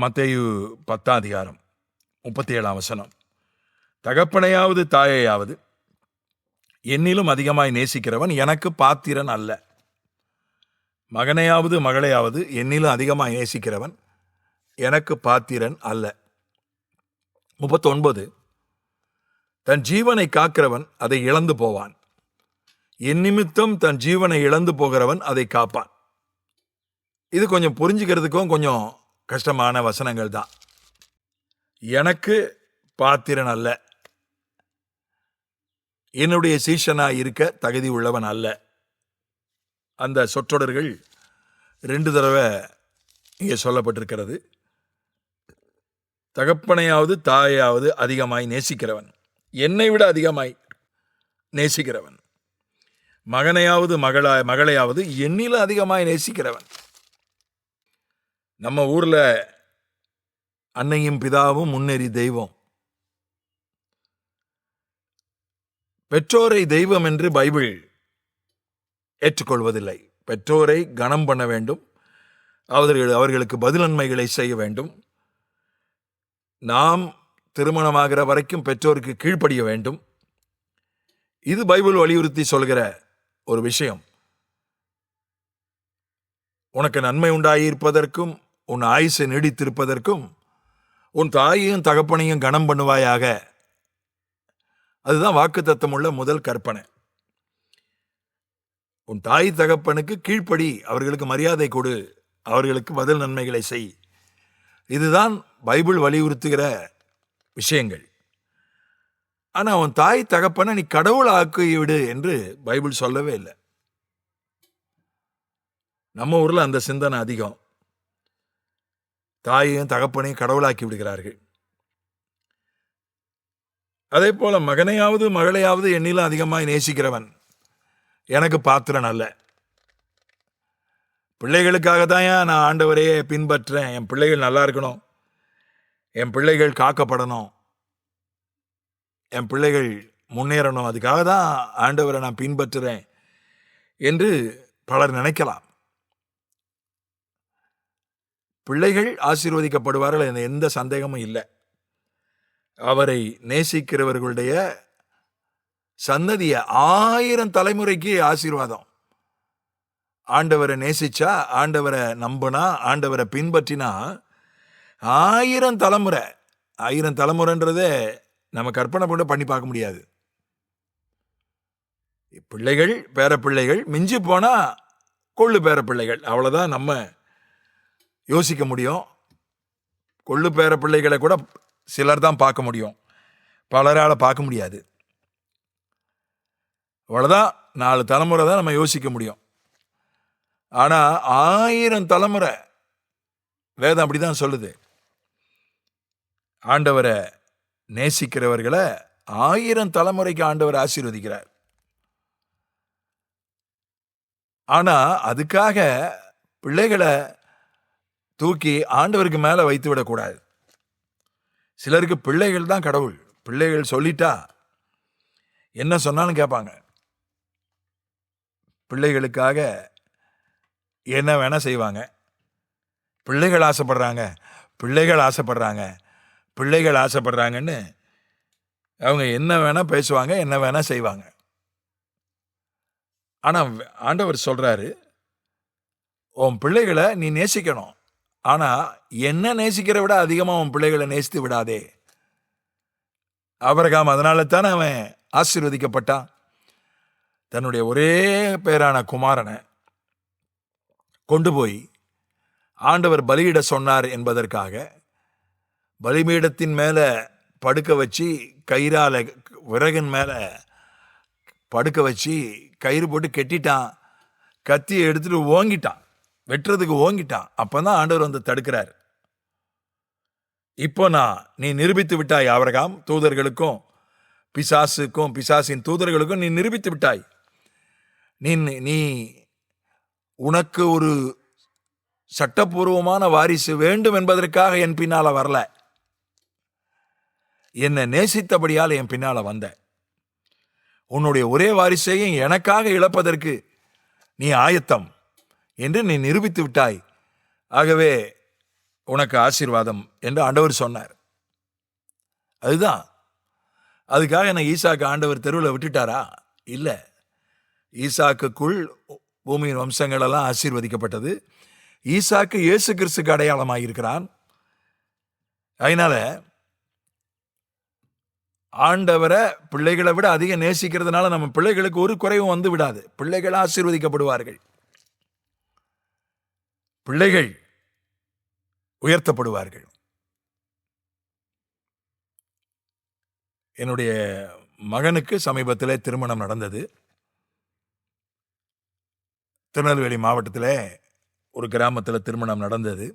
மத்தேயு 10:37 தகப்பனையாவது தாயையாவது என்னிலும் அதிகமாய் நேசிக்கிறவன் எனக்கு பாத்திரன் அல்ல. மகனையாவது மகளையாவது என்னிலும் அதிகமாய் நேசிக்கிறவன் எனக்கு பாத்திரன் அல்ல. 39 தன் ஜீவனை காக்கிறவன் அதை இழந்து போவான். என் நிமித்தம் தன் ஜீவனை இழந்து போகிறவன் அதை காப்பான். இது கொஞ்சம் புரிஞ்சுக்கிறதுக்கும் கொஞ்சம் கஷ்டமான வசனங்கள் தான். எனக்கு பாத்திரன் அல்ல, என்னுடைய சீஷனாய் இருக்க தகுதி உள்ளவன் அல்ல. அந்த சொற்றொடர்கள் 2 தடவை இங்கே சொல்லப்பட்டிருக்கிறது. தகப்பனையாவது தாயாவது அதிகமாய் நேசிக்கிறவன், என்னை விட அதிகமாய் நேசிக்கிறவன். மகனையாவது மகளையாவது என்னில அதிகமாய் நேசிக்கிறவன். நம்ம ஊர்ல அன்னையும் பிதாவும் முன்னேறி தெய்வம். பெற்றோரை தெய்வம் என்று பைபிள் ஏற்றுக்கொள்வதில்லை. பெற்றோரை கனம் பண்ண வேண்டும், அவர்களுக்கு பதில் நன்மைகளை செய்ய வேண்டும். நாம் திருமணமாகிற வரைக்கும் பெற்றோருக்கு கீழ்ப்படிய வேண்டும். இது பைபிள் வலியுறுத்தி சொல்கிற ஒரு விஷயம். உனக்கு நன்மை உண்டாயிருப்பதற்கும் உன் ஆயுசை நீடித்திருப்பதற்கும் உன் தாயையும் தகப்பனையும் கனம் பண்ணுவாயாக. அதுதான் வாக்குத்தத்தம் உள்ள முதல் கற்பனை. உன் தாய் தகப்பனுக்கு கீழ்ப்படி, அவர்களுக்கு மரியாதை கொடு, அவர்களுக்கு பதில் நன்மைகளை செய். இதுதான் பைபிள் வலியுறுத்துகிற விஷயங்கள். ஆனா உன் தாய் தகப்பனை நீ கடவுள் ஆக்கி விடு என்று பைபிள் சொல்லவே இல்லை. நம்ம ஊர்ல அந்த சிந்தனை அதிகம். தாயையும் தகப்பனையும் கடவுளாக்கி விடுகிறார்கள். அதே போல மகனையாவது மகளையாவது என்னிலும் அதிகமாய் நேசிக்கிறவன் எனக்கு பாத்திரன் அல்ல. பிள்ளைகளுக்காக தான் நான் ஆண்டவரையே பின்பற்றேன். என் பிள்ளைகள் நல்லா இருக்கணும், என் பிள்ளைகள் காக்கப்படணும், என் பிள்ளைகள் முன்னேறணும், அதுக்காக தான் ஆண்டவரை நான் பின்பற்றுறேன் என்று பலர் நினைக்கலாம். பிள்ளைகள் ஆசீர்வதிக்கப்படுவார்கள், எந்த சந்தேகமும் இல்லை. அவரை நேசிக்கிறவர்களுடைய சந்ததிய 1000 தலைமுறைக்கு ஆசீர்வாதம். ஆண்டவரை நேசிச்சா, ஆண்டவரை நம்பினா, ஆண்டவரை பின்பற்றினா 1000 தலைமுறை. 1000 தலைமுறைன்றதே நம்ம கற்பனை பண்ணி பார்க்க முடியாது. பிள்ளைகள் பேர பிள்ளைகள் மிஞ்சி போனா கொள்ளு பேர பிள்ளைகள், அவ்வளவுதான் நம்ம யோசிக்க முடியும். கொள்ளு பேர பிள்ளைகளை கூட சிலர் தான் பார்க்க முடியும், பலரால் பார்க்க முடியாது. அவ்வளோதான், 4 தலைமுறை தான் நம்ம யோசிக்க முடியும். ஆனால் 1000 தலைமுறை வேதம் அப்படி தான் சொல்லுது. ஆண்டவரை நேசிக்கிறவர்களை 1000 தலைமுறைக்கு ஆண்டவர் ஆசீர்வதிக்கிறார். ஆனால் அதுக்காக பிள்ளைகளை தூக்கி ஆண்டவருக்கு மேலே வைத்து விடக்கூடாது. சிலருக்கு பிள்ளைகள் தான் கடவுள். பிள்ளைகள் சொல்லிட்டா என்ன சொன்னாலும் கேட்பாங்க. பிள்ளைகளுக்காக என்ன வேணா செய்வாங்க. பிள்ளைகள் ஆசைப்படுறாங்க, பிள்ளைகள் ஆசைப்படுறாங்க, பிள்ளைகள் ஆசைப்படுறாங்கன்னு அவங்க என்ன வேணா பேசுவாங்க, என்ன வேணா செய்வாங்க. ஆனால் ஆண்டவர் சொல்றாரு, உன் பிள்ளைகளை நீ நேசிக்கணும், ஆனா என்ன நேசிக்கிற விட அதிகமா உன் பிள்ளைகளை நேசித்து விடாதே. ஆபிரகாம் அதனால தானே அவன் ஆசீர்வதிக்கப்பட்டான். தன்னுடைய ஒரே பேரான குமாரனை கொண்டு போய் ஆண்டவர் பலியிட சொன்னார் என்பதற்காக பலிபீடத்தின் மேல படுக்க வச்சு, கயிறால விறகின் மேல படுக்க வச்சு கயிறு போட்டு கெட்டிட்டான். கத்தியை எடுத்துட்டு ஓங்கிட்டான், வெட்டுறதுக்கு ஓங்கிட்டான். அப்பதான் ஆண்டவர் வந்து தடுக்கிறார். இப்போ நீ நிரூபித்து விட்டாய் ஆபிரகாம், தூதர்களுக்கும் பிசாசுக்கும் பிசாசின் தூதர்களுக்கும் நீ நிரூபித்து விட்டாய். நீ உனக்கு ஒரு சட்டபூர்வமான வாரிசு வேண்டும் என்பதற்காக என் பின்னால வரல, என்னை நேசித்தபடியால் என் பின்னால வந்த. உன்னுடைய ஒரே வாரிசையும் எனக்காக இழப்பதற்கு நீ ஆயத்தம் என்று நீ நிரூபித்து விட்டாய். ஆகவே உனக்கு ஆசீர்வாதம் என்று ஆண்டவர் சொன்னார். அதுதான். அதுக்காக என்ன ஈசாக்கு ஆண்டவர் தெருவில் விட்டுட்டாரா? இல்லை. ஈசாக்குக்குள் பூமியின் வம்சங்கள் எல்லாம் ஆசீர்வதிக்கப்பட்டது. ஈசாக்கு இயேசு கிறிஸ்துக்கு அடையாளமாக இருக்கிறான். அதனால ஆண்டவரை பிள்ளைகளை விட அதிக நேசிக்கிறதுனால நம்ம பிள்ளைகளுக்கு ஒரு குறைவும் வந்து விடாது. பிள்ளைகள் ஆசீர்வதிக்கப்படுவார்கள், பிள்ளைகள் உயர்த்தப்படுவார்கள். என்னுடைய மகனுக்கு சமீபத்தில் திருமணம் நடந்தது. திருநெல்வேலி மாவட்டத்தில் ஒரு கிராமத்தில் திருமணம் நடந்தது.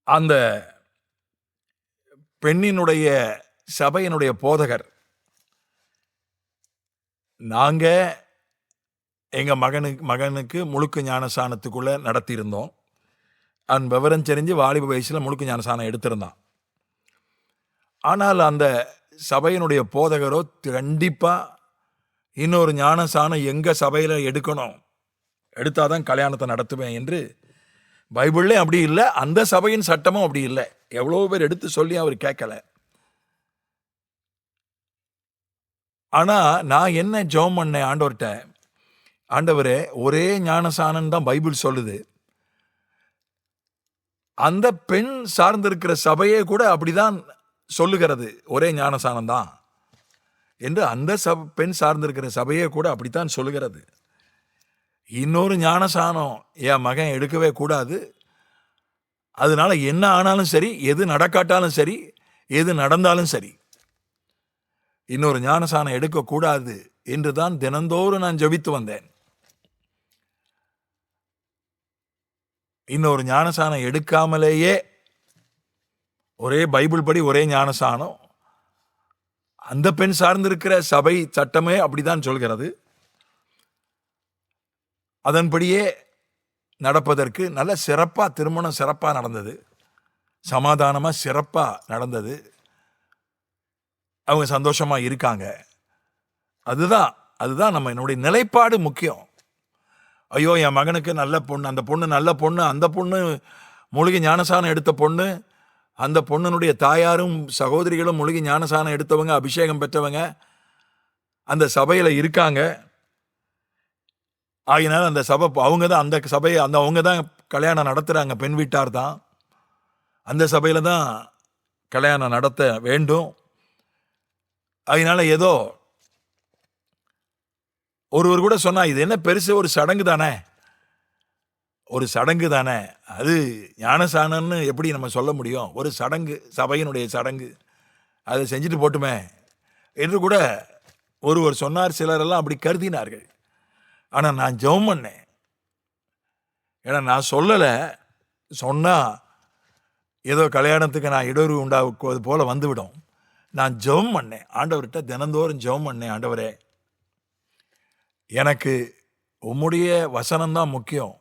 அந்த பெண்ணினுடைய சபையினுடைய போதகர், நாங்க எங்க மகனுக்கு முழுக்கு ஞானசானத்துக்குள்ள நடத்தியிருந்தோம். அவன் விவரம் தெரிஞ்சு வாலிப வயசுல முழுக்கு ஞானசானம் எடுத்திருந்தான். ஆனால் அந்த சபையினுடைய போதகரோ கண்டிப்பா இன்னொரு ஞானசானம் எங்க சபையில எடுக்கணும், எடுத்தாதான் கல்யாணத்தை நடத்துவேன் என்று. பைபிள்லே அப்படி இல்லை, அந்த சபையின் சட்டமும் அப்படி இல்லை. எவ்வளோ பேர் எடுத்து சொல்லி அவர் கேட்கல. ஆனா நான் என்ன ஜெபம் பண்ணேன் ஆண்டவர்கிட்ட, ஆண்டவரே ஒரே ஞானசானம் தான் பைபிள் சொல்லுது, அந்த பெண் சார்ந்திருக்கிற சபையே கூட அப்படிதான் சொல்லுகிறது, ஒரே ஞானசானம் தான் என்று. அந்த பெண் சார்ந்திருக்கிற சபையே கூட அப்படித்தான் சொல்லுகிறது. இன்னொரு ஞானசானம் என் மகன் எடுக்கவே கூடாது. அதனால என்ன ஆனாலும் சரி, எது நடக்காட்டாலும் சரி, எது நடந்தாலும் சரி, இன்னொரு ஞானசானம் எடுக்கக்கூடாது என்று தான் தினந்தோறும் நான் ஜெபித்து வந்தேன். இன்னொரு ஞானசானம் எடுக்காமலேயே ஒரே பைபிள் படி ஒரே ஞானசானம், அந்த பெண் சார்ந்திருக்கிற சபை சட்டமே அப்படிதான் சொல்கிறது. அதன்படியே நடப்பதற்கு நல்ல சிறப்பா திருமணம் சிறப்பா நடந்தது, சமாதானமா சிறப்பா நடந்தது. அவங்க சந்தோஷமா இருக்காங்க. அதுதான் நம்ம என்னுடைய நிலைப்பாடு முக்கியம். ஐயோ என் மகனுக்கு நல்ல பொண்ணு, அந்த பொண்ணு நல்ல பொண்ணு, அந்த பொண்ணு மூலிகை ஞானசானம் எடுத்த பொண்ணு, அந்த பொண்ணுனுடைய தாயாரும் சகோதரிகளும் மூலிகை ஞானசானம் எடுத்தவங்க, அபிஷேகம் பெற்றவங்க அந்த சபையில இருக்காங்க. ஆகினால அந்த சபை அவங்க தான், அந்த சபையை அவங்க தான் கல்யாணம் நடத்துகிறாங்க, பெண் வீட்டார் தான் அந்த சபையில் தான் கல்யாணம் நடத்த வேண்டும். அதனால ஏதோ ஒருவர் கூட சொன்னா, இது என்ன பெருசு, ஒரு சடங்கு தானே, ஒரு சடங்கு தானே, அது ஞானசானன்னு எப்படி நம்ம சொல்ல முடியும், ஒரு சடங்கு, சபையினுடைய சடங்கு, அதை செஞ்சுட்டு போட்டுமே என்று கூட ஒருவர் சொன்னார். சிலரெல்லாம் அப்படி கருதினார்கள். ஆனால் நான் ஜெபம் பண்ணேன். ஏன்னா நான் சொல்லலை, சொன்னால் ஏதோ கல்யாணத்துக்கு நான் இடர்வு உண்டாக்குவது போல வந்துவிடும். நான் ஜெபம் பண்ணேன் ஆண்டவர்கிட்ட, தினந்தோறும் ஜெபம் பண்ணேன். ஆண்டவரே, எனக்கு உம்முடைய வசனம்தான் முக்கியம்,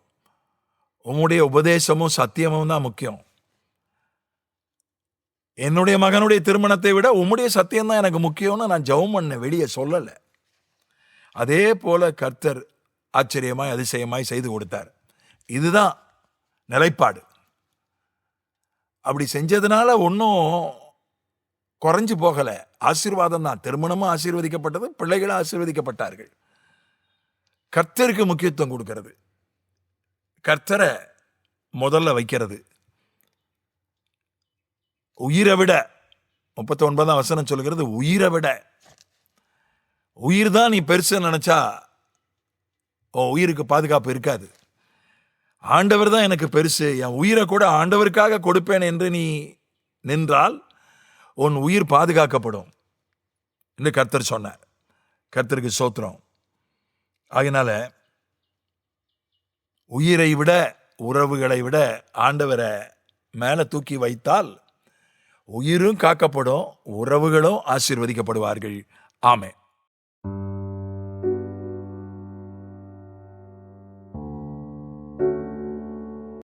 உம்முடைய உபதேசமும் சத்தியமும் தான் முக்கியம். என்னுடைய மகனுடைய திருமணத்தை விட உம்முடைய சத்தியம்தான் எனக்கு முக்கியம்னு நான் ஜெபம் பண்ணேன், வெளியே சொல்லலை. அதே போல கர்த்தர் ஆச்சரியமாய் அதிசயமாய் செய்து கொடுத்தார். இதுதான் நிலைப்பாடு. அப்படி செஞ்சதுனால ஒன்றும் குறைஞ்சு போகலை, ஆசீர்வாதம் தான். திருமணமும் ஆசீர்வதிக்கப்பட்டது, பிள்ளைகளும் ஆசீர்வதிக்கப்பட்டார்கள். கர்த்தருக்கு முக்கியத்துவம் கொடுக்கிறது, கர்த்தரை முதல்ல வைக்கிறது. உயிரை விட 39ஆம் வசனம் சொல்லுகிறது, உயிரை விட. உயிர் தான் நீ பெருசு நினைச்சா உயிருக்கு பாதுகாப்பு இருக்காது. ஆண்டவர் தான் எனக்கு பெருசு, என் உயிரை கூட ஆண்டவருக்காக கொடுப்பேன் என்று நீ நின்றால் உன் உயிர் பாதுகாக்கப்படும் என்று கர்த்தர் சொன்னார். கர்த்தருக்கு ஸ்தோத்திரம். அதனால உயிரை விட, உறவுகளை விட ஆண்டவரை மேலே தூக்கி வைத்தால் உயிரும் காக்கப்படும், உறவுகளும் ஆசீர்வதிக்கப்படுவார்கள். ஆமென்.